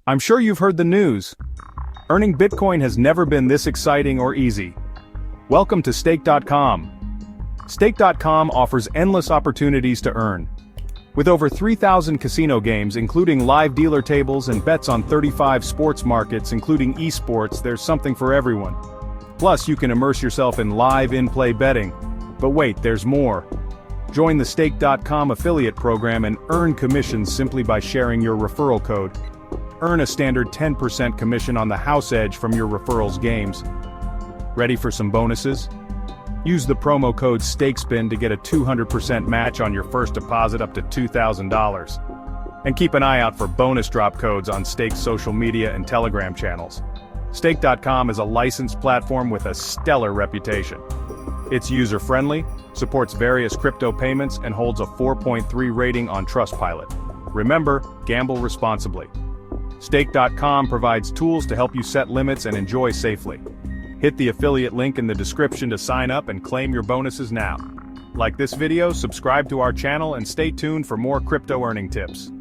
I'm sure you've heard the news. Earning Bitcoin has never been this exciting or easy. Welcome to Stake.com. Stake.com offers endless opportunities to earn. With over 3,000 casino games including live dealer tables and bets on 35 sports markets including esports, there's something for everyone. Plus, you can immerse yourself in live in-play betting. But wait, there's more. Join the Stake.com affiliate program and earn commissions simply by sharing your referral code. Earn a standard 10% commission on the house edge from your referrals games. Ready for some bonuses? Use the promo code STAKESPIN to get a 200% match on your first deposit up to $2,000. And keep an eye out for bonus drop codes on Stake's social media and Telegram channels. Stake.com is a licensed platform with a stellar reputation. It's user-friendly, supports various crypto payments, and holds a 4.3 rating on Trustpilot. Remember, gamble responsibly. Stake.com provides tools to help you set limits and enjoy safely. Hit the affiliate link in the description to sign up and claim your bonuses now. Like this video, subscribe to our channel, and stay tuned for more crypto earning tips.